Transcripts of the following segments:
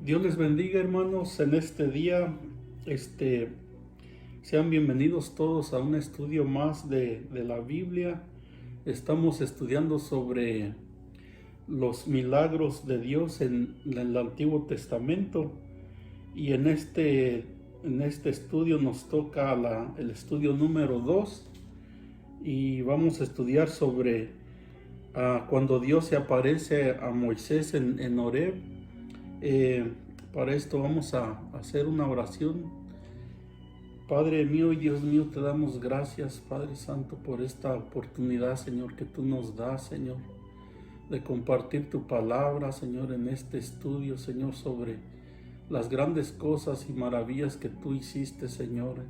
Dios les bendiga, hermanos, en este día. Sean bienvenidos todos a un estudio más de la Biblia. Estamos estudiando sobre los milagros de Dios en el Antiguo Testamento. Y en este estudio nos toca el estudio número 2. Y vamos a estudiar sobre cuando Dios se aparece a Moisés en Horeb. Para esto vamos a hacer una oración. Padre mío y Dios mío, te damos gracias, Padre Santo, por esta oportunidad, Señor, que tú nos das, Señor, de compartir tu palabra, Señor, en este estudio, Señor, sobre las grandes cosas y maravillas que tú hiciste, Señor,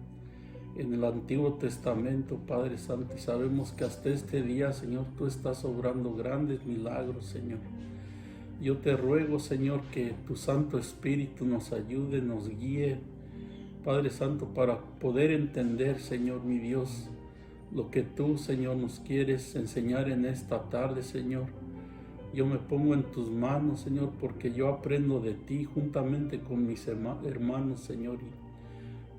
en el Antiguo Testamento, Padre Santo. Y sabemos que hasta este día, Señor, tú estás obrando grandes milagros, Señor. Yo te ruego, Señor, que tu Santo Espíritu nos ayude, nos guíe, Padre Santo, para poder entender, Señor, mi Dios, lo que tú, Señor, nos quieres enseñar en esta tarde, Señor. Yo me pongo en tus manos, Señor, porque yo aprendo de ti juntamente con mis hermanos, Señor, y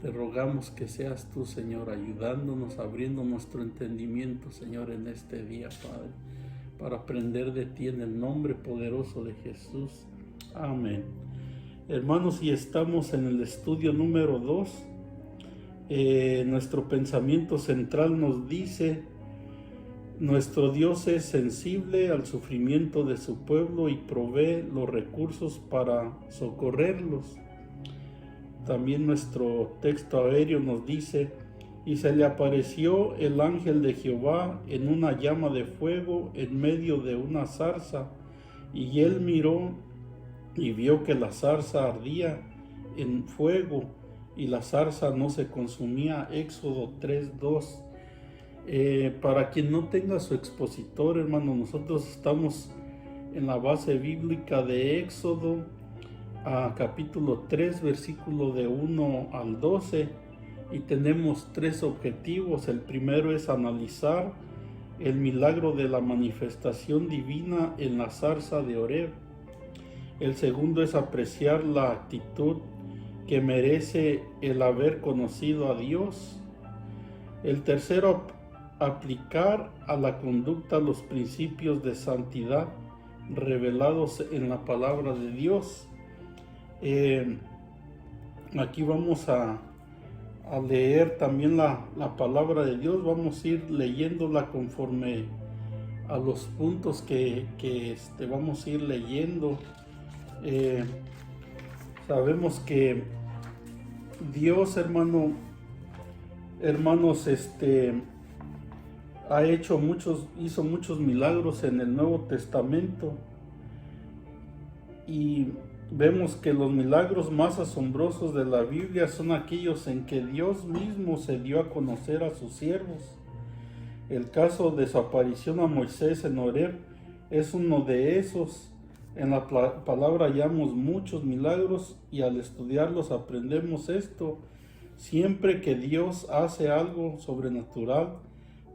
te rogamos que seas tú, Señor, ayudándonos, abriendo nuestro entendimiento, Señor, en este día, Padre, para aprender de ti en el nombre poderoso de Jesús. Amén. Hermanos, y estamos en el estudio número 2. Nuestro pensamiento central nos dice: nuestro Dios es sensible al sufrimiento de su pueblo y provee los recursos para socorrerlos. También nuestro texto aéreo nos dice: y se le apareció el ángel de Jehová en una llama de fuego en medio de una zarza, y él miró y vio que la zarza ardía en fuego y la zarza no se consumía. Éxodo 3:2. Para quien no tenga su expositor, hermano, nosotros estamos en la base bíblica de Éxodo, capítulo 3, versículo de 1 al 12. Y tenemos 3 objetivos. El primero es analizar el milagro de la manifestación divina en la zarza de Horeb. El segundo es apreciar la actitud que merece el haber conocido a Dios. El tercero, aplicar a la conducta los principios de santidad revelados en la palabra de Dios. Aquí vamos a leer también la palabra de Dios. Vamos a ir leyéndola conforme a los puntos que vamos a ir leyendo. Sabemos que Dios, hermanos, hizo muchos milagros en el Nuevo Testamento, y vemos que los milagros más asombrosos de la Biblia son aquellos en que Dios mismo se dio a conocer a sus siervos. El caso de su aparición a Moisés en Horeb es uno de esos. En la palabra hallamos muchos milagros, y al estudiarlos aprendemos esto: siempre que Dios hace algo sobrenatural,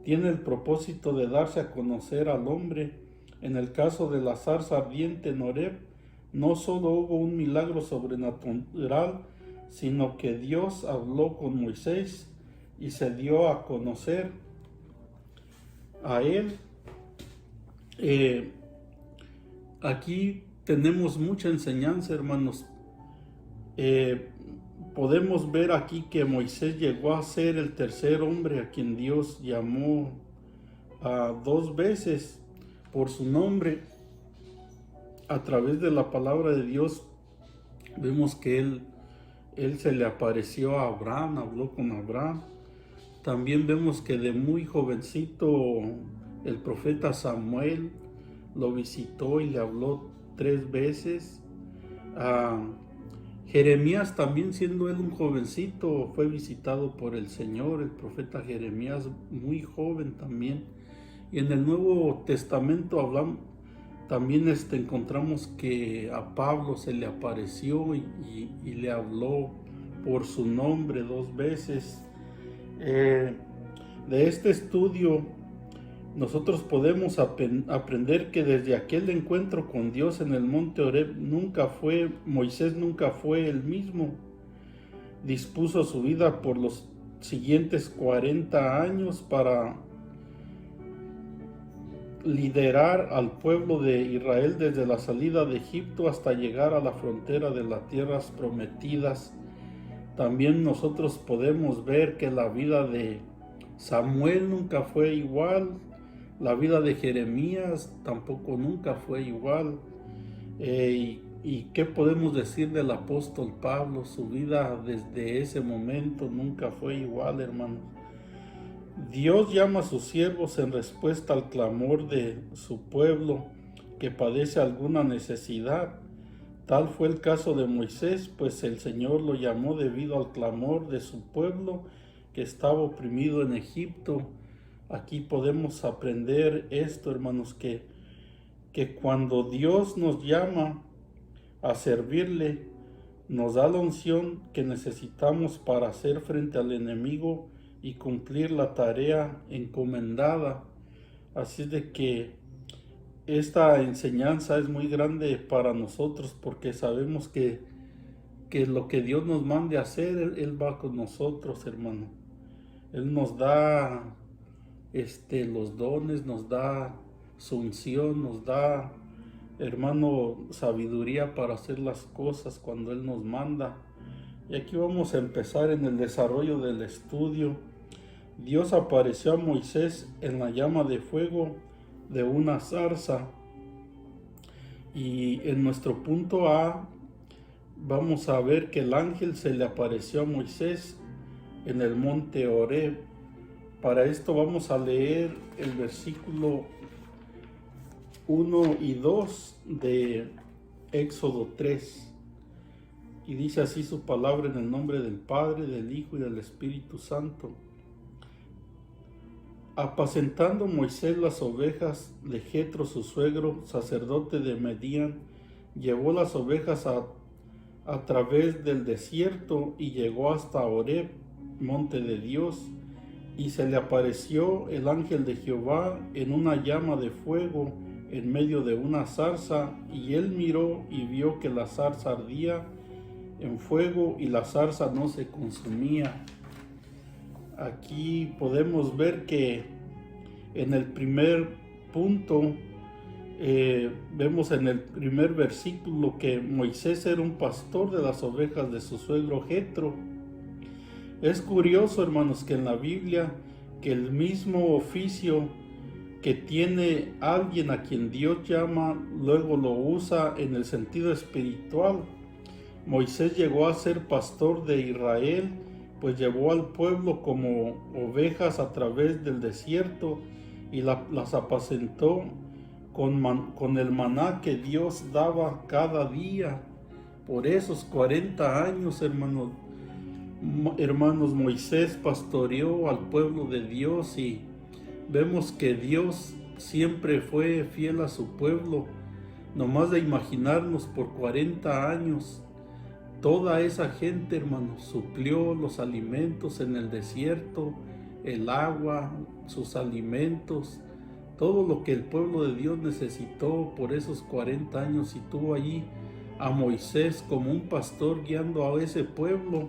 tiene el propósito de darse a conocer al hombre. En el caso de la zarza ardiente en Horeb, no solo hubo un milagro sobrenatural, sino que Dios habló con Moisés y se dio a conocer a él. Aquí tenemos mucha enseñanza, hermanos. Podemos ver aquí que Moisés llegó a ser el tercer hombre a quien Dios llamó 2 veces por su nombre. A través de la palabra de Dios vemos que él se le apareció a Abraham, habló con Abraham. También vemos que de muy jovencito el profeta Samuel lo visitó y le habló 3 veces. Jeremías, también siendo él un jovencito, fue visitado por el Señor, el profeta Jeremías, muy joven también. Y en el Nuevo Testamento también encontramos que a Pablo se le apareció y le habló por su nombre 2 veces. De este estudio nosotros podemos aprender que desde aquel encuentro con Dios en el monte Horeb Moisés nunca fue el mismo. Dispuso su vida por los siguientes 40 años para liderar al pueblo de Israel desde la salida de Egipto hasta llegar a la frontera de las tierras prometidas. También nosotros podemos ver que la vida de Samuel nunca fue igual, la vida de Jeremías tampoco nunca fue igual. ¿Y qué podemos decir del apóstol Pablo? Su vida desde ese momento nunca fue igual, hermanos. Dios llama a sus siervos en respuesta al clamor de su pueblo que padece alguna necesidad. Tal fue el caso de Moisés, pues el Señor lo llamó debido al clamor de su pueblo que estaba oprimido en Egipto. Aquí podemos aprender esto, hermanos, que cuando Dios nos llama a servirle, nos da la unción que necesitamos para hacer frente al enemigo y cumplir la tarea encomendada. Así de que esta enseñanza es muy grande para nosotros, porque sabemos que lo que Dios nos mande a hacer, Él va con nosotros, hermano. Él nos da los dones, nos da su unción, nos da, hermano, sabiduría para hacer las cosas cuando Él nos manda. Y aquí vamos a empezar en el desarrollo del estudio. Dios apareció a Moisés en la llama de fuego de una zarza. Y en nuestro punto A vamos a ver que el ángel se le apareció a Moisés en el monte Horeb. Para esto vamos a leer el versículo 1 y 2 de Éxodo 3. Y dice así su palabra: en el nombre del Padre, del Hijo y del Espíritu Santo. Apacentando Moisés las ovejas de Jetro, su suegro, sacerdote de Medián, llevó las ovejas a través del desierto y llegó hasta Horeb, monte de Dios, y se le apareció el ángel de Jehová en una llama de fuego en medio de una zarza, y él miró y vio que la zarza ardía en fuego y la zarza no se consumía. Aquí podemos ver que en el primer punto vemos en el primer versículo que Moisés era un pastor de las ovejas de su suegro Jetro. Es curioso, hermanos, que en la Biblia, que el mismo oficio que tiene alguien a quien Dios llama, luego lo usa en el sentido espiritual. Moisés llegó a ser pastor de Israel, pues llevó al pueblo como ovejas a través del desierto y las apacentó con el maná que Dios daba cada día. Por esos 40 años, hermanos, Moisés pastoreó al pueblo de Dios, y vemos que Dios siempre fue fiel a su pueblo. Nomás de imaginarnos, por 40 años, toda esa gente, hermanos, suplió los alimentos en el desierto, el agua, sus alimentos, todo lo que el pueblo de Dios necesitó por esos 40 años, y tuvo allí a Moisés como un pastor guiando a ese pueblo.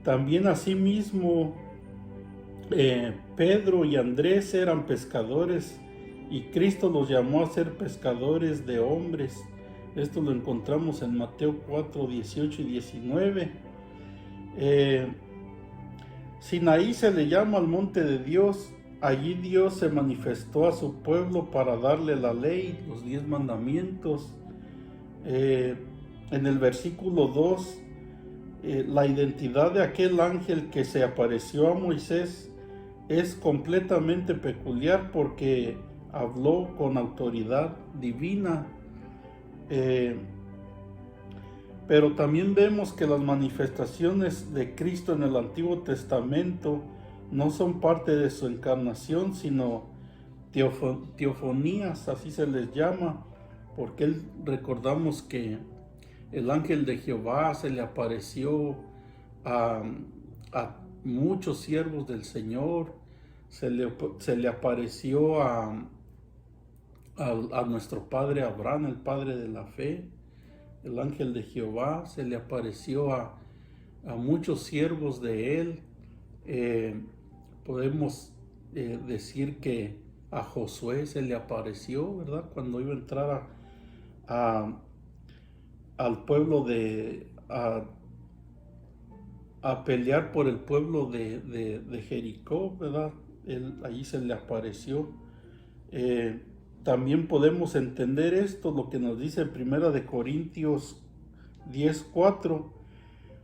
También asimismo, Pedro y Andrés eran pescadores, y Cristo los llamó a ser pescadores de hombres. Esto lo encontramos en Mateo 4, 18 y 19. Sinaí se le llama al monte de Dios. Allí Dios se manifestó a su pueblo para darle la ley, los 10 mandamientos. En el versículo 2, la identidad de aquel ángel que se apareció a Moisés es completamente peculiar, porque habló con autoridad divina. Pero también vemos que las manifestaciones de Cristo en el Antiguo Testamento no son parte de su encarnación, sino teofonías, así se les llama, porque recordamos que el ángel de Jehová se le apareció a muchos siervos del Señor, se le apareció a nuestro padre Abraham, el padre de la fe, el ángel de Jehová. Se le apareció a muchos siervos de él. Podemos decir que a Josué se le apareció, ¿verdad? Cuando iba a entrar al pueblo a pelear por el pueblo de Jericó, ¿verdad? Allí se le apareció. También podemos entender esto, lo que nos dice en 1 de Corintios 10:4,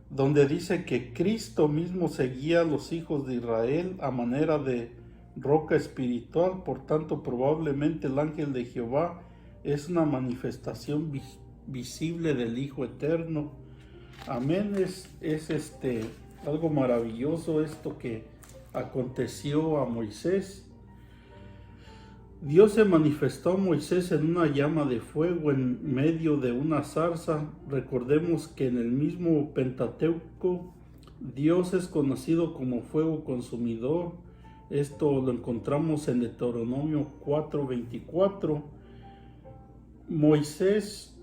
donde dice que Cristo mismo seguía a los hijos de Israel a manera de roca espiritual. Por tanto, probablemente el ángel de Jehová es una manifestación visible del Hijo Eterno. Amén. Es algo maravilloso esto que aconteció a Moisés. Dios se manifestó a Moisés en una llama de fuego en medio de una zarza. Recordemos que en el mismo Pentateuco Dios es conocido como fuego consumidor. Esto lo encontramos en Deuteronomio 4:24. Moisés,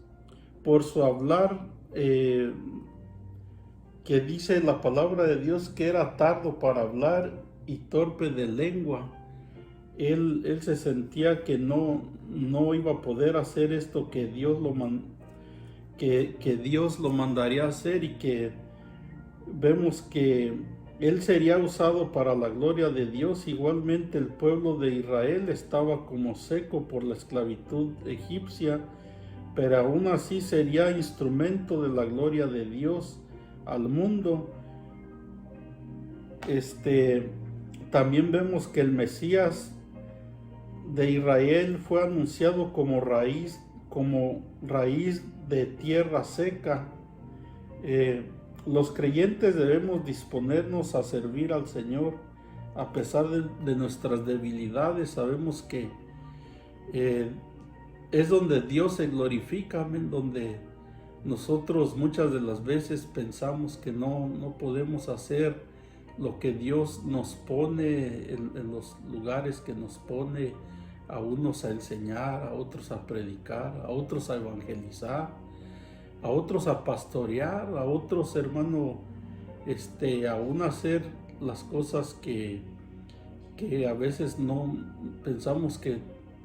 por su hablar, que dice la palabra de Dios que era tardo para hablar y torpe de lengua, él se sentía que no iba a poder hacer esto que Dios lo mandaría a hacer, y que vemos que él sería usado para la gloria de Dios. Igualmente el pueblo de Israel estaba como seco por la esclavitud egipcia, pero aún así sería instrumento de la gloria de Dios al mundo. También vemos que el Mesías de Israel fue anunciado como raíz de tierra seca. Los creyentes debemos disponernos a servir al Señor a pesar de nuestras debilidades. Sabemos que es donde Dios se glorifica, amén, donde nosotros muchas de las veces pensamos que no podemos hacer lo que Dios nos pone en los lugares que nos pone, a unos a enseñar, a otros a predicar, a otros a evangelizar, a otros a pastorear, a otros, hermano, aún hacer las cosas que a veces no pensamos que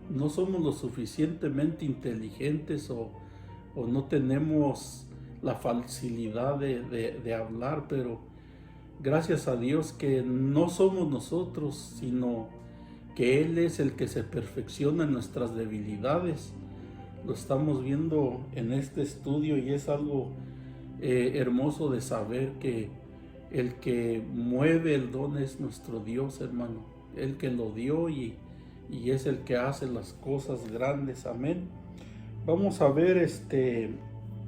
no somos lo suficientemente inteligentes o no tenemos la facilidad de hablar, pero gracias a Dios que no somos nosotros, sino que Él es el que se perfecciona en nuestras debilidades. Lo estamos viendo en este estudio y es algo hermoso de saber que el que mueve el don es nuestro Dios, hermano. El que lo dio y es el que hace las cosas grandes. Amén. Vamos a ver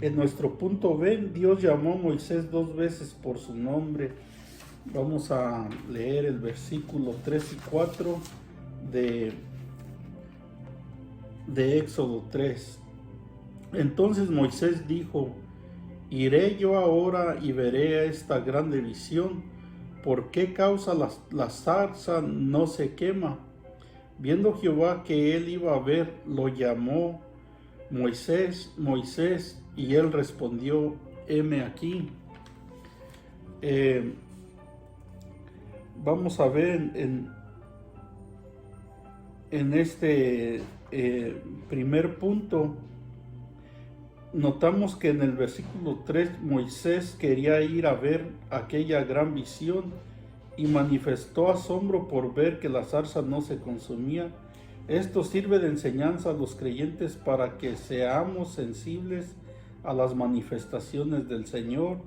en nuestro punto B, Dios llamó a Moisés 2 veces por su nombre. Vamos a leer el versículo 3 y 4 de Éxodo 3. Entonces Moisés dijo: iré yo ahora y veré esta grande visión. ¿Por qué causa la zarza no se quema? Viendo Jehová que él iba a ver, lo llamó: Moisés, Moisés. Y él respondió: heme aquí. Vamos a ver en este primer punto, notamos que en el versículo 3 Moisés quería ir a ver aquella gran visión y manifestó asombro por ver que la zarza no se consumía. Esto sirve de enseñanza a los creyentes para que seamos sensibles a las manifestaciones del Señor.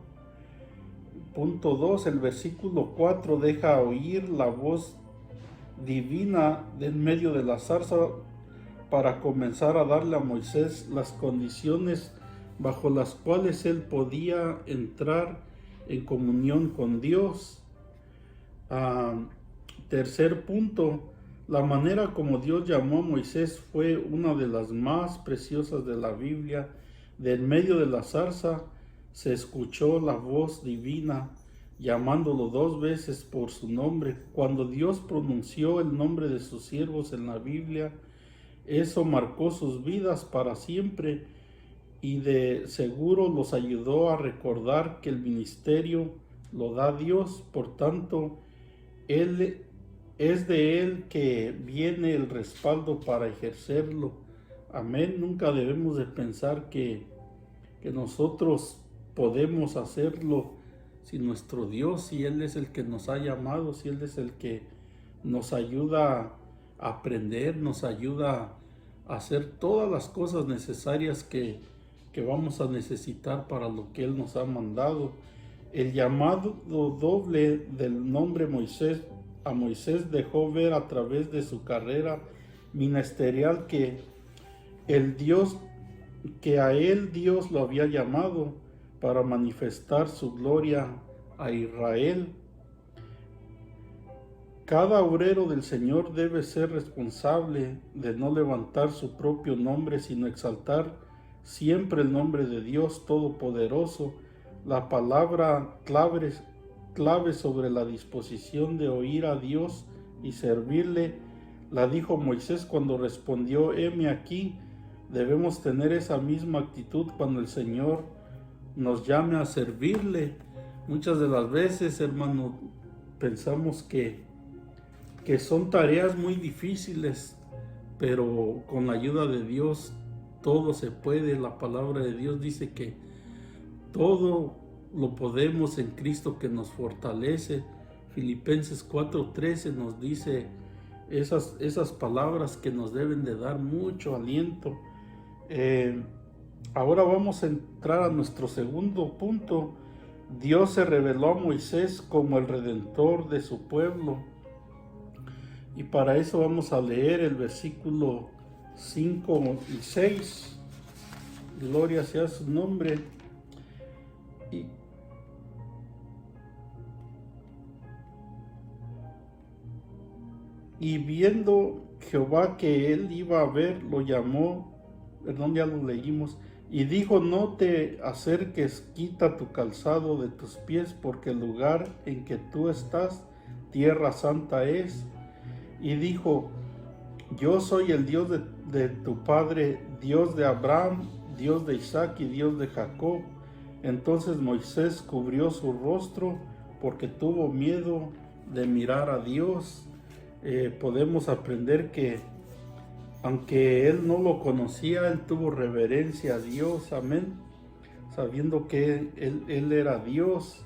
Punto 2, el versículo 4 deja oír la voz divina en medio de la zarza para comenzar a darle a Moisés las condiciones bajo las cuales él podía entrar en comunión con Dios. Tercer punto, la manera como Dios llamó a Moisés fue una de las más preciosas de la Biblia. De en medio de la zarza se escuchó la voz divina llamándolo 2 veces por su nombre. Cuando Dios pronunció el nombre de sus siervos en la Biblia, eso marcó sus vidas para siempre y de seguro los ayudó a recordar que el ministerio lo da Dios, por tanto, es de Él que viene el respaldo para ejercerlo. Amén. Nunca debemos de pensar que nosotros podemos hacerlo sin nuestro Dios, si Él es el que nos ha llamado, si Él es el que nos ayuda a aprender, nos ayuda a hacer todas las cosas necesarias que vamos a necesitar para lo que Él nos ha mandado. El llamado doble del nombre Moisés a Moisés dejó ver a través de su carrera ministerial que a él Dios lo había llamado para manifestar su gloria a Israel. Cada obrero del Señor debe ser responsable de no levantar su propio nombre, sino exaltar siempre el nombre de Dios Todopoderoso. La palabra clave sobre la disposición de oír a Dios y servirle la dijo Moisés cuando respondió: heme aquí. Debemos tener esa misma actitud cuando el Señor nos llame a servirle. Muchas de las veces, hermano, pensamos que son tareas muy difíciles, pero con la ayuda de Dios todo se puede. La palabra de Dios dice que todo lo podemos en Cristo que nos fortalece. Filipenses 4:13 nos dice esas palabras que nos deben de dar mucho aliento. Ahora vamos a entrar a nuestro segundo punto. Dios se reveló a Moisés como el redentor de su pueblo. Y para eso vamos a leer el versículo 5 y 6. Gloria sea su nombre. Y viendo Jehová que él iba a ver, lo llamó, ya lo leímos, y dijo: no te acerques, quita tu calzado de tus pies, porque el lugar en que tú estás, tierra santa es. Y dijo: yo soy el Dios de tu padre, Dios de Abraham, Dios de Isaac y Dios de Jacob. Entonces Moisés cubrió su rostro porque tuvo miedo de mirar a Dios. Podemos aprender que aunque él no lo conocía, él tuvo reverencia a Dios, amén, sabiendo que él era Dios.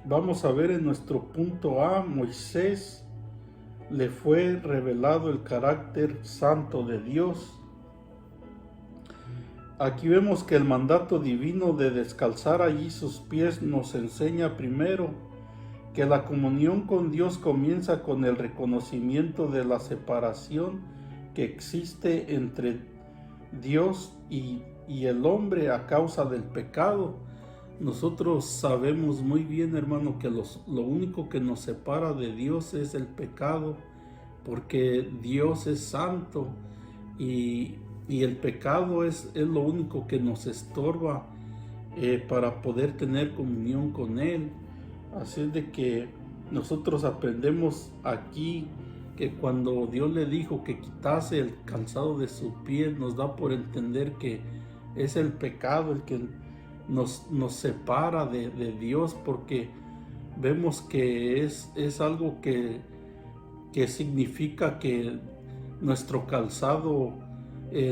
Vamos a ver en nuestro punto A: Moisés le fue revelado el carácter santo de Dios. Aquí vemos que el mandato divino de descalzar allí sus pies nos enseña primero que la comunión con Dios comienza con el reconocimiento de la separación que existe entre Dios y el hombre a causa del pecado. Nosotros sabemos muy bien, hermano, que lo único que nos separa de Dios es el pecado, porque Dios es santo y el pecado es lo único que nos estorba para poder tener comunión con Él. Así es de que nosotros aprendemos aquí que cuando Dios le dijo que quitase el calzado de su pie, nos da por entender que es el pecado el que nos separa de Dios, porque vemos que es algo que significa que nuestro calzado,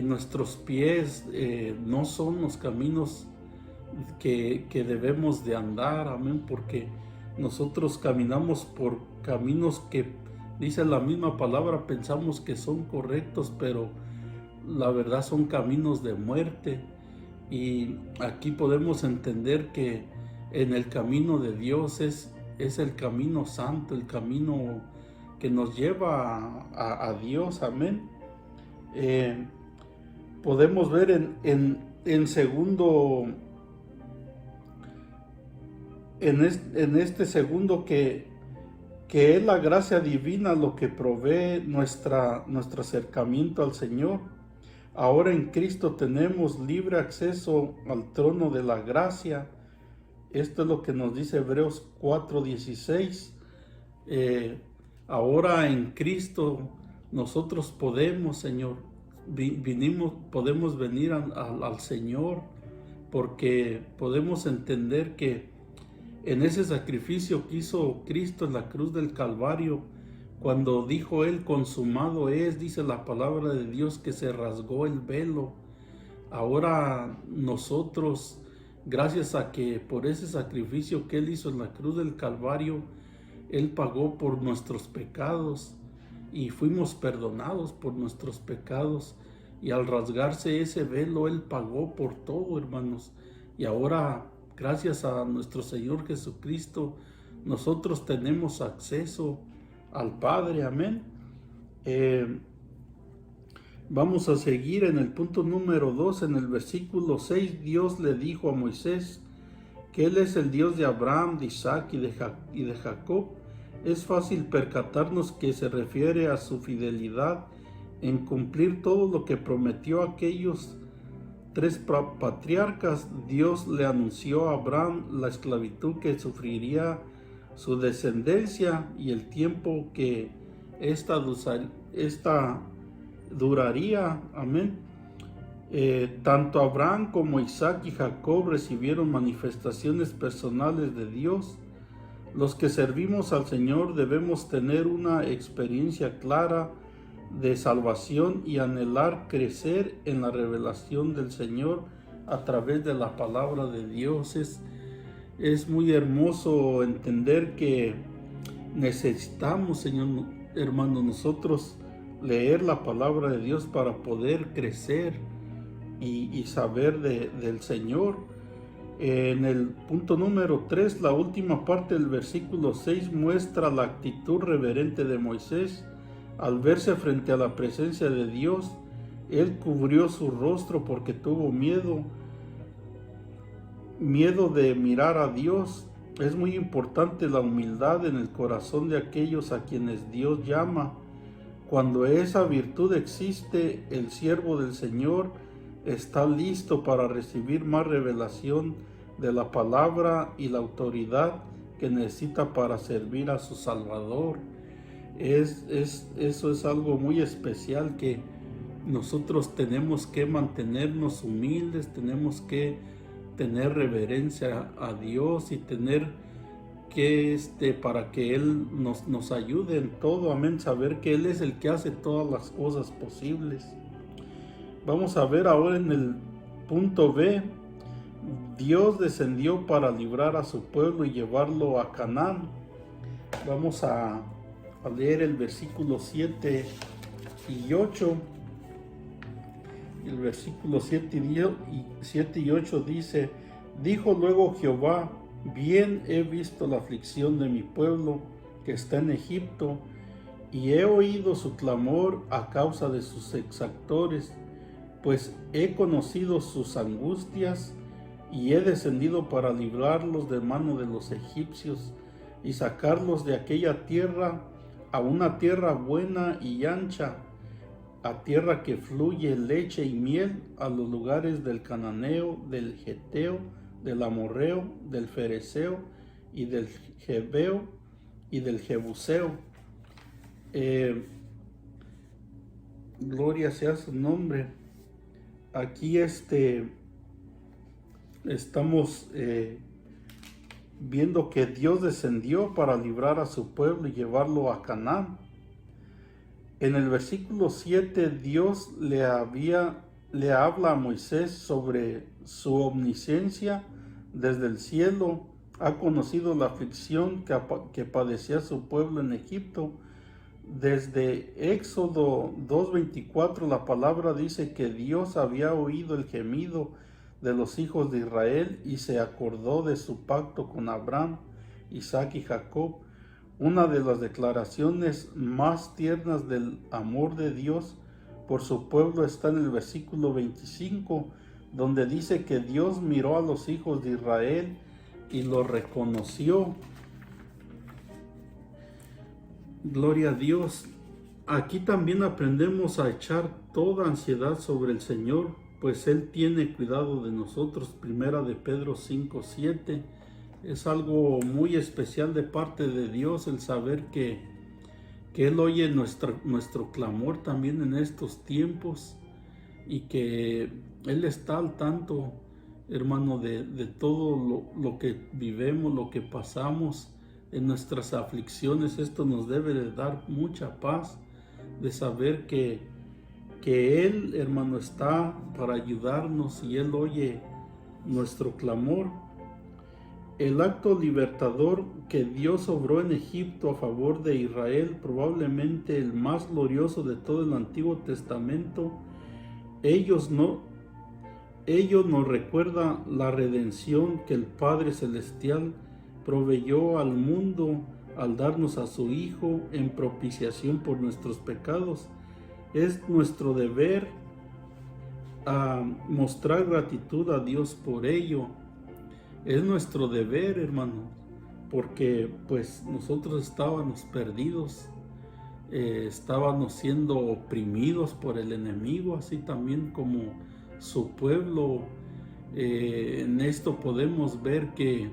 nuestros pies no son los caminos que debemos de andar, amén, porque nosotros caminamos por caminos que, dice la misma palabra, pensamos que son correctos, pero la verdad son caminos de muerte. Y aquí podemos entender que en el camino de Dios es el camino santo, el camino que nos lleva a Dios, amén. Podemos ver en segundo, en este segundo que es la gracia divina lo que provee nuestro acercamiento al Señor. Ahora en Cristo tenemos libre acceso al trono de la gracia. Esto es lo que nos dice Hebreos 4:16. Ahora en Cristo nosotros podemos, Señor, podemos venir al Señor, porque podemos entender que en ese sacrificio que hizo Cristo en la cruz del Calvario, cuando dijo Él, consumado es, dice la palabra de Dios, que se rasgó el velo. Ahora nosotros, gracias a que por ese sacrificio que Él hizo en la cruz del Calvario, Él pagó por nuestros pecados y fuimos perdonados por nuestros pecados. Y al rasgarse ese velo, Él pagó por todo, hermanos. Y ahora, gracias a nuestro Señor Jesucristo, nosotros tenemos acceso al Padre. Amén. Vamos a seguir en el punto número 2, en el versículo 6. Dios le dijo a Moisés que Él es el Dios de Abraham, de Isaac y de Jacob. Es fácil percatarnos que se refiere a su fidelidad en cumplir todo lo que prometió a aquellos tres patriarcas. Dios le anunció a Abraham la esclavitud que sufriría su descendencia y el tiempo que esta duraría. Amén. Tanto Abraham como Isaac y Jacob recibieron manifestaciones personales de Dios. Los que servimos al Señor debemos tener una experiencia clara de salvación y anhelar crecer en la revelación del Señor a través de la palabra de Dios. Es muy hermoso entender que necesitamos, Señor, hermano, nosotros leer la palabra de Dios para poder crecer y saber del Señor. En el punto número 3, la última parte del versículo 6 muestra la actitud reverente de Moisés. Al verse frente a la presencia de Dios, él cubrió su rostro porque tuvo miedo de mirar a Dios. Es muy importante la humildad en el corazón de aquellos a quienes Dios llama. Cuando esa virtud existe, el siervo del Señor está listo para recibir más revelación de la palabra y la autoridad que necesita para servir a su Salvador. Eso es algo muy especial, que nosotros tenemos que mantenernos humildes, tenemos que tener reverencia a Dios y tener que para que Él nos ayude en todo. Amén. Saber que Él es el que hace todas las cosas posibles. Vamos a ver ahora en el punto B. Dios descendió para librar a su pueblo y llevarlo a Canaán. Vamos a leer el versículo 7 y 8. El versículo 7 y 8 dice: dijo luego Jehová, bien he visto la aflicción de mi pueblo que está en Egipto, y he oído su clamor a causa de sus exactores, pues he conocido sus angustias, y he descendido para librarlos de mano de los egipcios, y sacarlos de aquella tierra a una tierra buena y ancha, a tierra que fluye leche y miel, a los lugares del cananeo, del geteo, del amorreo, del fereceo, y del jebeo, y del jebuseo. Gloria sea su nombre. Aquí estamos viendo que Dios descendió para librar a su pueblo y llevarlo a Canaán. En el versículo 7, Dios le habla a Moisés sobre su omnisciencia desde el cielo. Ha conocido la aflicción que padecía su pueblo en Egipto. Desde Éxodo 2:24 la palabra dice que Dios había oído el gemido de los hijos de Israel y se acordó de su pacto con Abraham, Isaac y Jacob. Una de las declaraciones más tiernas del amor de Dios por su pueblo está en el versículo 25, donde dice que Dios miró a los hijos de Israel y los reconoció. Gloria a Dios. Aquí también aprendemos a echar toda ansiedad sobre el Señor, pues Él tiene cuidado de nosotros. Primera de Pedro 5:7. Es algo muy especial de parte de Dios el saber que Él oye nuestro clamor también en estos tiempos y que Él está al tanto, hermano, de todo lo que vivimos, lo que pasamos en nuestras aflicciones. Esto nos debe de dar mucha paz de saber que Él, hermano, está para ayudarnos y Él oye nuestro clamor. El acto libertador que Dios obró en Egipto a favor de Israel, probablemente el más glorioso de todo el Antiguo Testamento, ello nos recuerda la redención que el Padre Celestial proveyó al mundo al darnos a su Hijo en propiciación por nuestros pecados. Es nuestro deber mostrar gratitud a Dios por ello. Es nuestro deber, hermano, porque pues nosotros estábamos perdidos, estábamos siendo oprimidos por el enemigo, así también como su pueblo. En esto podemos ver que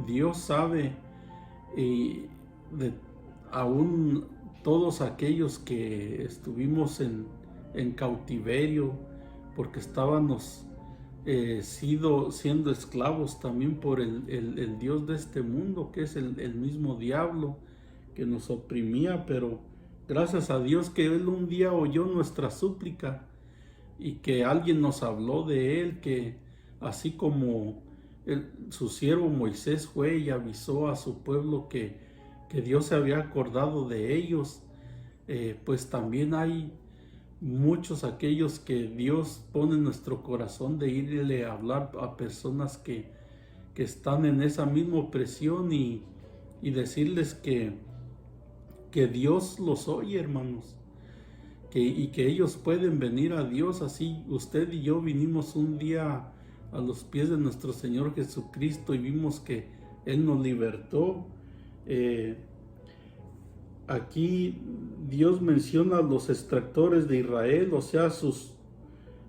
Dios sabe de aún todos aquellos que estuvimos en cautiverio, porque estábamos siendo esclavos también por el Dios de este mundo, que es el mismo diablo que nos oprimía, pero gracias a Dios que Él un día oyó nuestra súplica y que alguien nos habló de Él, que así como su siervo Moisés fue y avisó a su pueblo que Dios se había acordado de ellos, pues también hay muchos aquellos que Dios pone en nuestro corazón de irle a hablar a personas que están en esa misma opresión y decirles que Dios los oye, hermanos, y que ellos pueden venir a Dios. Así usted y yo vinimos un día a los pies de nuestro Señor Jesucristo y vimos que Él nos libertó. Aquí Dios menciona a los extractores de Israel, o sea, sus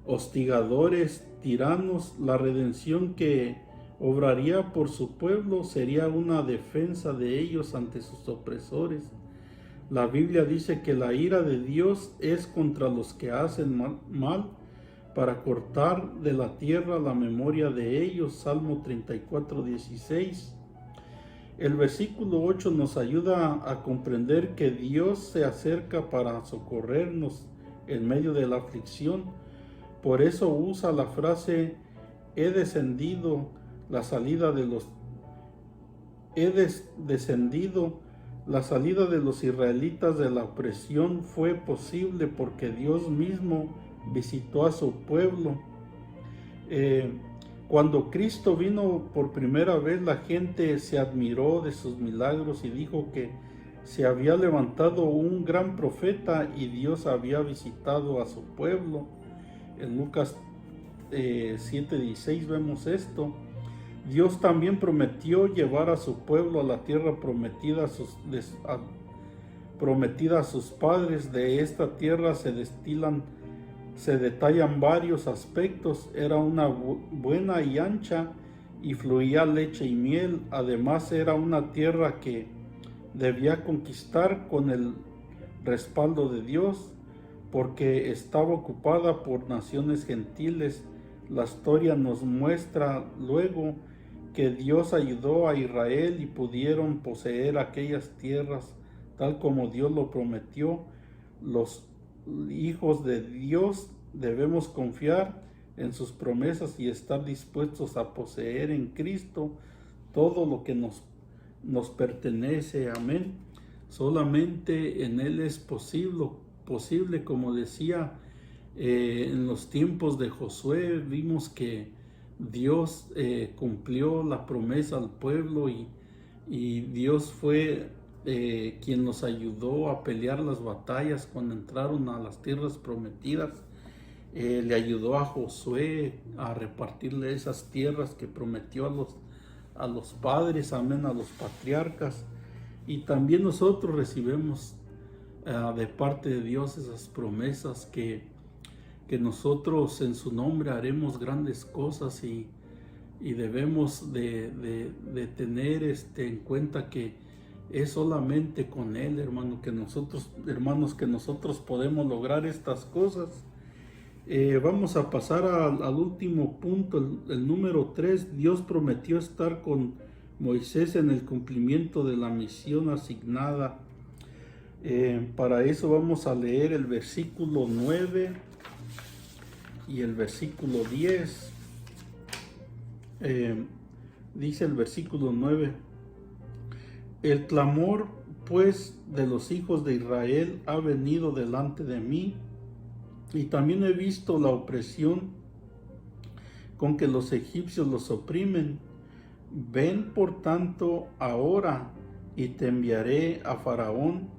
hostigadores, tiranos. La redención que obraría por su pueblo sería una defensa de ellos ante sus opresores. La Biblia dice que la ira de Dios es contra los que hacen mal para cortar de la tierra la memoria de ellos. Salmo 34:16. El versículo 8 nos ayuda a comprender que Dios se acerca para socorrernos en medio de la aflicción. Por eso usa la frase he descendido. La salida de los israelitas de la opresión fue posible porque Dios mismo visitó a su pueblo. Cuando Cristo vino por primera vez, la gente se admiró de sus milagros y dijo que se había levantado un gran profeta y Dios había visitado a su pueblo. En Lucas 7:16 vemos esto. Dios también prometió llevar a su pueblo a la tierra prometida a sus padres. De esta tierra se detallan varios aspectos. Era una buena y ancha y fluía leche y miel. Además era una tierra que debía conquistar con el respaldo de Dios, porque estaba ocupada por naciones gentiles. La historia nos muestra luego que Dios ayudó a Israel y pudieron poseer aquellas tierras tal como Dios lo prometió. Los hijos de Dios debemos confiar en sus promesas y estar dispuestos a poseer en Cristo todo lo que nos pertenece. Amén. Solamente en Él es posible, como decía en los tiempos de Josué, vimos que Dios cumplió la promesa al pueblo y Dios fue quien nos ayudó a pelear las batallas cuando entraron a las tierras prometidas. Le ayudó a Josué a repartirle esas tierras que prometió a los padres, amén, a los patriarcas. Y también nosotros recibimos de parte de Dios esas promesas que nosotros en su nombre haremos grandes cosas y y debemos de tener en cuenta que es solamente con Él, hermanos, que nosotros podemos lograr estas cosas. Vamos a pasar al último punto, el número 3. Dios prometió estar con Moisés en el cumplimiento de la misión asignada. Para eso vamos a leer el versículo 9 y el versículo 10. Dice el versículo 9: el clamor pues de los hijos de Israel ha venido delante de mí, y también he visto la opresión con que los egipcios los oprimen. Ven por tanto ahora, y te enviaré a Faraón,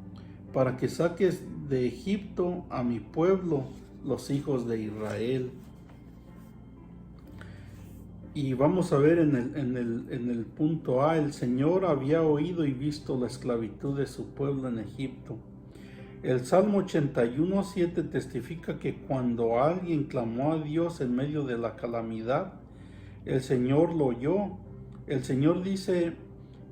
para que saques de Egipto a mi pueblo, los hijos de Israel. Y vamos a ver en el punto A: el Señor había oído y visto la esclavitud de su pueblo en Egipto. El Salmo 81:7 testifica que cuando alguien clamó a Dios en medio de la calamidad, el Señor lo oyó. El Señor dice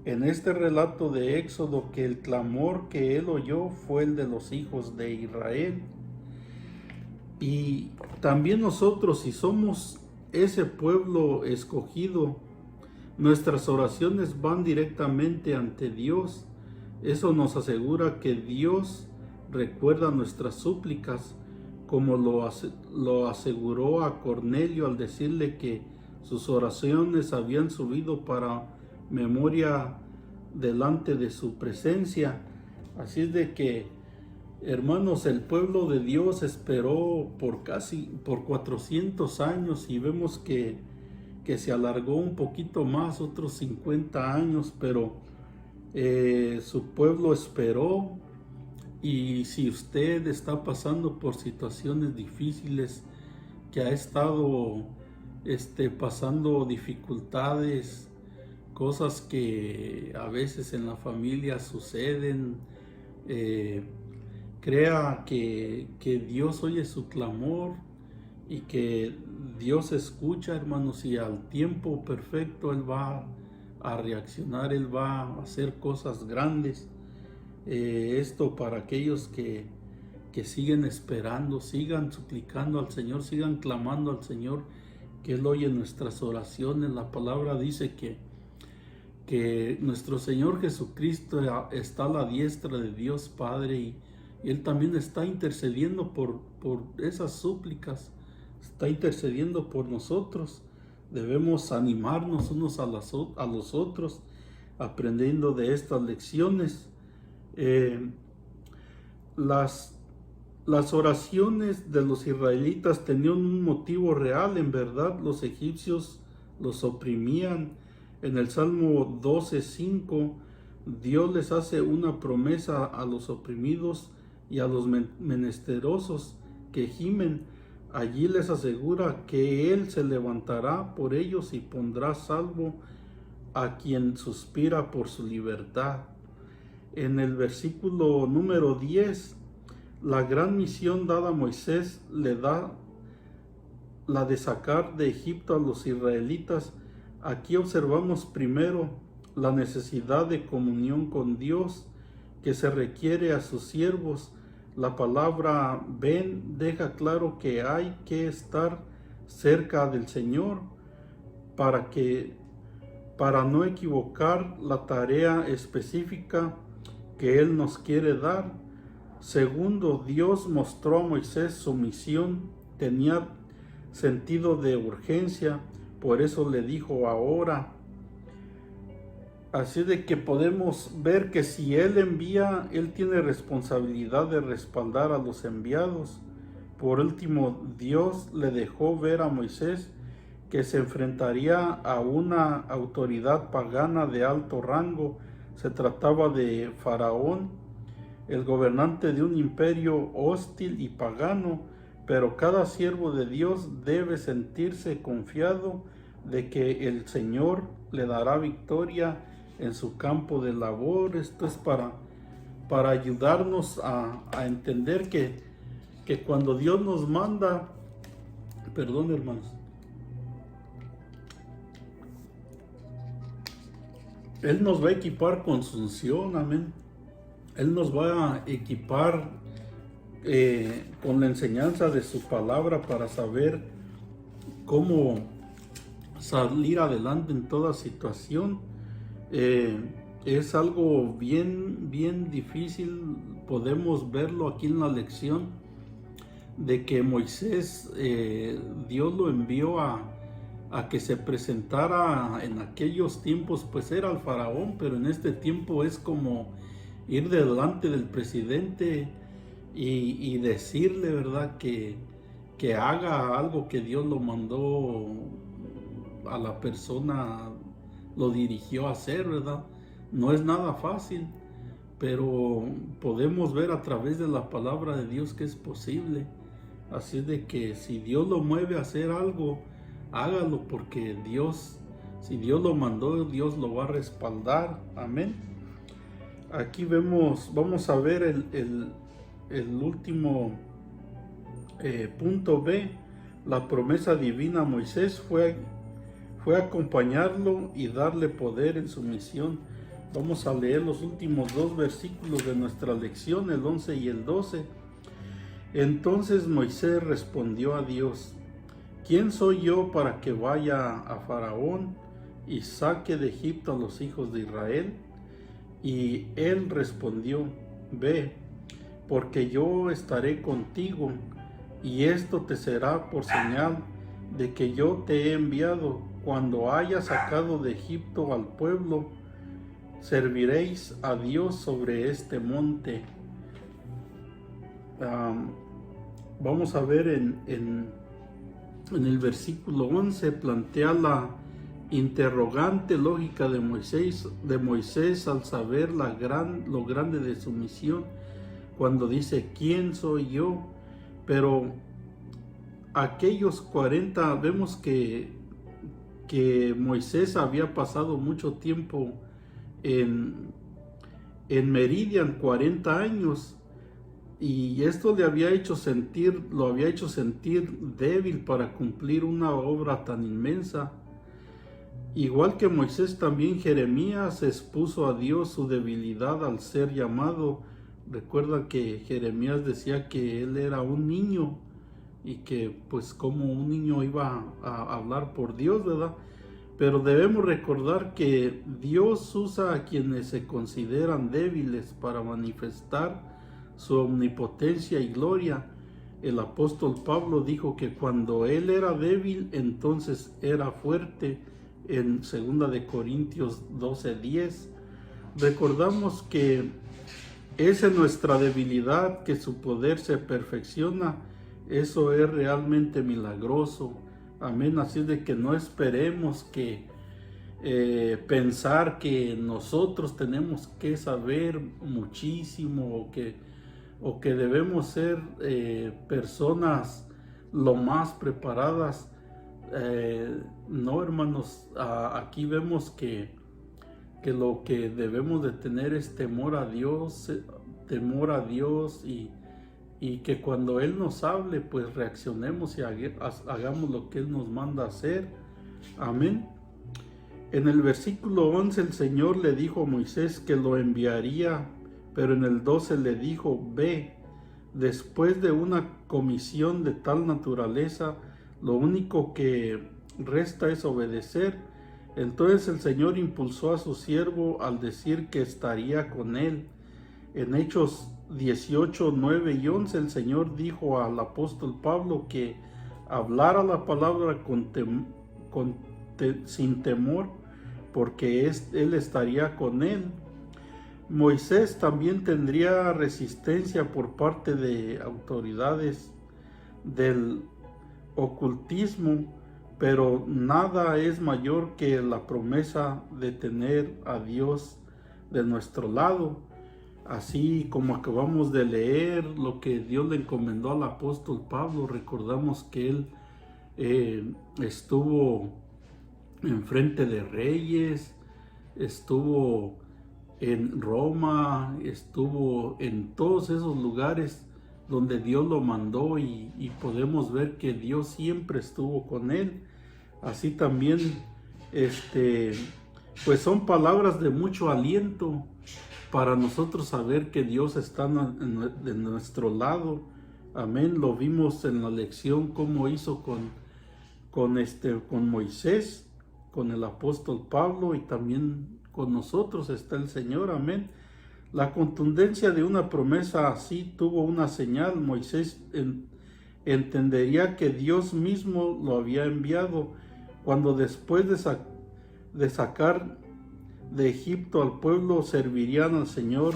en este relato de Éxodo que el clamor que Él oyó fue el de los hijos de Israel. Y también nosotros, si somos ese pueblo escogido, nuestras oraciones van directamente ante Dios. Eso nos asegura que Dios recuerda nuestras súplicas, como lo aseguró a Cornelio al decirle que sus oraciones habían subido para memoria delante de su presencia. Así es de que, hermanos, el pueblo de Dios esperó por 400 años, y vemos que se alargó un poquito más, otros 50 años, pero su pueblo esperó. Y si usted está pasando por situaciones difíciles, que ha estado pasando dificultades, cosas que a veces en la familia suceden, crea que Dios oye su clamor y que Dios escucha, hermanos, y al tiempo perfecto Él va a reaccionar, Él va a hacer cosas grandes. Esto para aquellos que siguen esperando, sigan suplicando al Señor, sigan clamando al Señor, que Él oye nuestras oraciones. La palabra dice que nuestro Señor Jesucristo está a la diestra de Dios Padre, y Él también está intercediendo por esas súplicas, está intercediendo por nosotros. Debemos animarnos unos a los otros, aprendiendo de estas lecciones. Las oraciones de los israelitas tenían un motivo real. En verdad, los egipcios los oprimían. En el Salmo 12:5, Dios les hace una promesa a los oprimidos y a los menesterosos que gimen. Allí les asegura que Él se levantará por ellos y pondrá salvo a quien suspira por su libertad. En el versículo número 10, la gran misión dada a Moisés le da la de sacar de Egipto a los israelitas. Aquí observamos primero la necesidad de comunión con Dios que se requiere a sus siervos. La palabra ven deja claro que hay que estar cerca del Señor para no equivocar la tarea específica que Él nos quiere dar. Segundo, Dios mostró a Moisés su misión, tenía sentido de urgencia, por eso le dijo ahora. Así de que podemos ver que si Él envía, Él tiene responsabilidad de respaldar a los enviados. Por último, Dios le dejó ver a Moisés que se enfrentaría a una autoridad pagana de alto rango. Se trataba de Faraón, el gobernante de un imperio hostil y pagano, pero cada siervo de Dios debe sentirse confiado de que el Señor le dará victoria en su campo de labor. Esto es para ayudarnos a entender que cuando Dios nos manda, perdón, hermanos, Él nos va a equipar con su unción, amén. Él nos va a equipar con la enseñanza de su palabra para saber cómo salir adelante en toda situación. Es algo bien difícil. Podemos verlo aquí en la lección de que Moisés, Dios lo envió a que se presentara en aquellos tiempos, pues era el faraón, pero en este tiempo es como ir delante del presidente y decirle, ¿verdad?, que haga algo que Dios lo mandó a la persona, lo dirigió a hacer, ¿verdad? No es nada fácil, pero podemos ver a través de la palabra de Dios que es posible. Así de que si Dios lo mueve a hacer algo, hágalo, porque Dios, si Dios lo mandó, Dios lo va a respaldar. Amén. Aquí vamos a ver el último punto B. La promesa divina a Moisés fue acompañarlo y darle poder en su misión. Vamos a leer los últimos dos versículos de nuestra lección, el 11 y el 12. Entonces Moisés respondió a Dios: ¿quién soy yo para que vaya a Faraón y saque de Egipto a los hijos de Israel? Y él respondió: ve, porque yo estaré contigo, y esto te será por señal de que yo te he enviado. Cuando haya sacado de Egipto al pueblo, serviréis a Dios sobre este monte. Vamos a ver en el versículo 11, plantea la interrogante lógica de Moisés al saber lo grande de su misión, cuando dice: ¿quién soy yo? Pero aquellos 40, vemos que Moisés había pasado mucho tiempo en Meridian, 40 años, y esto lo había hecho sentir débil para cumplir una obra tan inmensa. Igual que Moisés, también Jeremías expuso a Dios su debilidad al ser llamado. Recuerda que Jeremías decía que él era un niño y que pues como un niño iba a hablar por Dios, ¿verdad? Pero debemos recordar que Dios usa a quienes se consideran débiles para manifestar su omnipotencia y gloria. El apóstol Pablo dijo que cuando él era débil, entonces era fuerte, en 2 de Corintios 12:10. Recordamos que es en nuestra debilidad que su poder se perfecciona. Eso es realmente milagroso. Amén. Así de que no esperemos que pensar que nosotros tenemos que saber muchísimo o que debemos ser personas lo más preparadas. No, hermanos, aquí vemos que lo que debemos de tener es temor a Dios y que cuando Él nos hable, pues reaccionemos y hagamos lo que Él nos manda hacer. Amén. En el versículo 11 el Señor le dijo a Moisés que lo enviaría, pero en el 12 le dijo: ve. Después de una comisión de tal naturaleza, lo único que resta es obedecer. Entonces el Señor impulsó a su siervo al decir que estaría con él. En Hechos 18, 9 y 11 el Señor dijo al apóstol Pablo que hablara la palabra sin temor, porque Él estaría con él. Moisés también tendría resistencia por parte de autoridades del ocultismo, pero nada es mayor que la promesa de tener a Dios de nuestro lado. Así como acabamos de leer lo que Dios le encomendó al apóstol Pablo, recordamos que él estuvo enfrente de reyes, estuvo en Roma, estuvo en todos esos lugares donde Dios lo mandó y podemos ver que Dios siempre estuvo con él. Así también pues son palabras de mucho aliento para nosotros saber que Dios está de nuestro lado. Amén. Lo vimos en la lección cómo hizo con Moisés, con el apóstol Pablo, y también con nosotros está el Señor. Amén. La contundencia de una promesa así tuvo una señal. Moisés entendería que Dios mismo lo había enviado cuando después de sacar de Egipto al pueblo servirían al Señor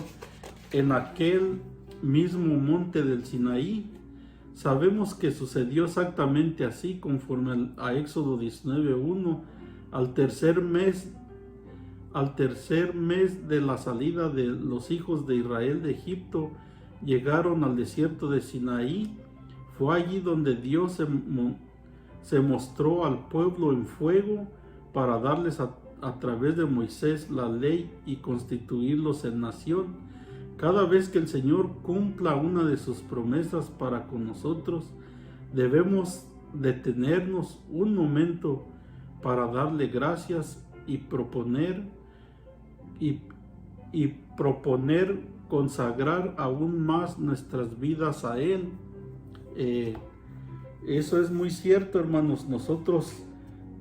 en aquel mismo monte del Sinaí. Sabemos que sucedió exactamente así, conforme a Éxodo 19:1. Al tercer mes de la salida de los hijos de Israel de Egipto, llegaron al desierto de Sinaí. Fue allí donde Dios se mostró al pueblo en fuego para darles a través de Moisés la ley y constituirlos en nación. Cada vez que el Señor cumpla una de sus promesas para con nosotros, debemos detenernos un momento para darle gracias y proponer consagrar aún más nuestras vidas a Él. Eso es muy cierto, hermanos. Nosotros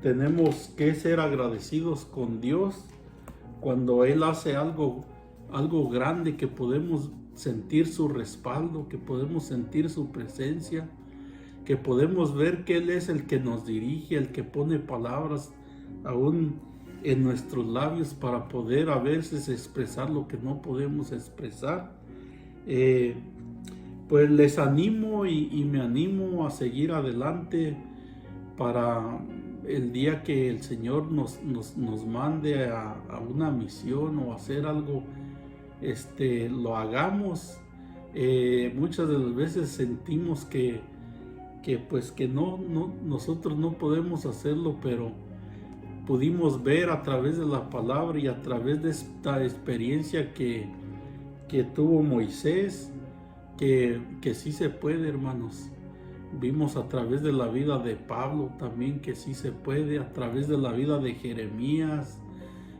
tenemos que ser agradecidos con Dios cuando Él hace algo grande, que podemos sentir su respaldo, que podemos sentir su presencia, que podemos ver que Él es el que nos dirige, el que pone palabras aún en nuestros labios para poder a veces expresar lo que no podemos expresar. Pues les animo y me animo a seguir adelante para el día que el Señor nos mande a una misión o hacer algo, lo hagamos. Muchas de las veces sentimos que nosotros no podemos hacerlo, pero pudimos ver a través de la palabra y a través de esta experiencia que tuvo Moisés, que sí se puede, hermanos. Vimos a través de la vida de Pablo también que sí se puede, a través de la vida de Jeremías,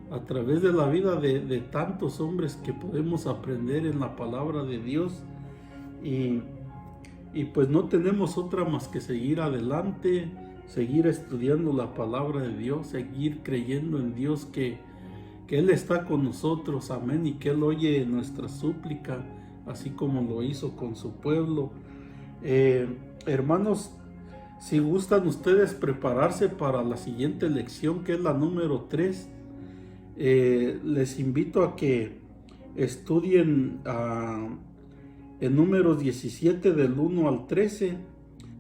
a través de la vida de tantos hombres que podemos aprender en la palabra de Dios. Y pues no tenemos otra más que seguir adelante, seguir estudiando la palabra de Dios, seguir creyendo en Dios que Él está con nosotros, amén, y que Él oye nuestra súplica, así como lo hizo con su pueblo. Hermanos, si gustan ustedes prepararse para la siguiente lección, que es la número 3, les invito a que estudien en Números 17 del 1 al 13,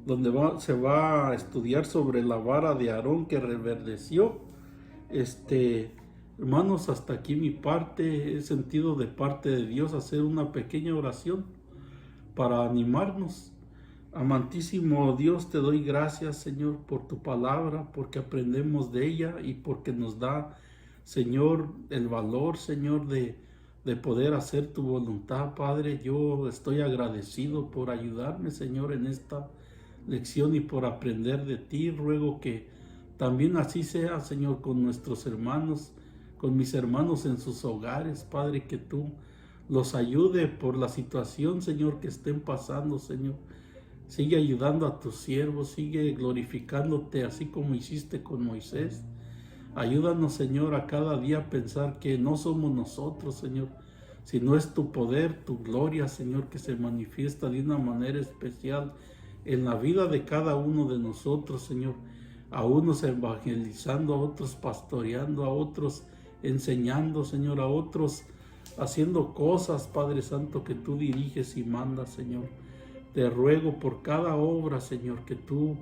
donde se va a estudiar sobre la vara de Aarón que reverdeció. Hermanos, hasta aquí mi parte. He sentido de parte de Dios hacer una pequeña oración para animarnos. Amantísimo Dios, te doy gracias, Señor, por tu palabra, porque aprendemos de ella y porque nos da, Señor, el valor, Señor, de poder hacer tu voluntad, Padre. Yo estoy agradecido por ayudarme, Señor, en esta lección y por aprender de ti. Ruego que también así sea, Señor, con nuestros hermanos, con mis hermanos en sus hogares, Padre, que tú los ayude por la situación, Señor, que estén pasando, Señor. Sigue ayudando a tus siervos, sigue glorificándote así como hiciste con Moisés. Ayúdanos, Señor, a cada día pensar que no somos nosotros, Señor, sino es tu poder, tu gloria, Señor, que se manifiesta de una manera especial en la vida de cada uno de nosotros, Señor. A unos evangelizando, a otros pastoreando, a otros enseñando, Señor, a otros haciendo cosas, Padre Santo, que tú diriges y mandas, Señor. Te ruego por cada obra, Señor, que tú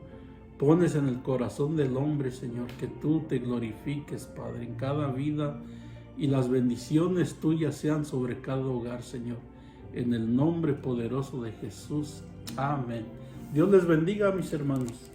pones en el corazón del hombre, Señor, que tú te glorifiques, Padre, en cada vida, y las bendiciones tuyas sean sobre cada hogar, Señor, en el nombre poderoso de Jesús. Amén. Dios les bendiga, mis hermanos.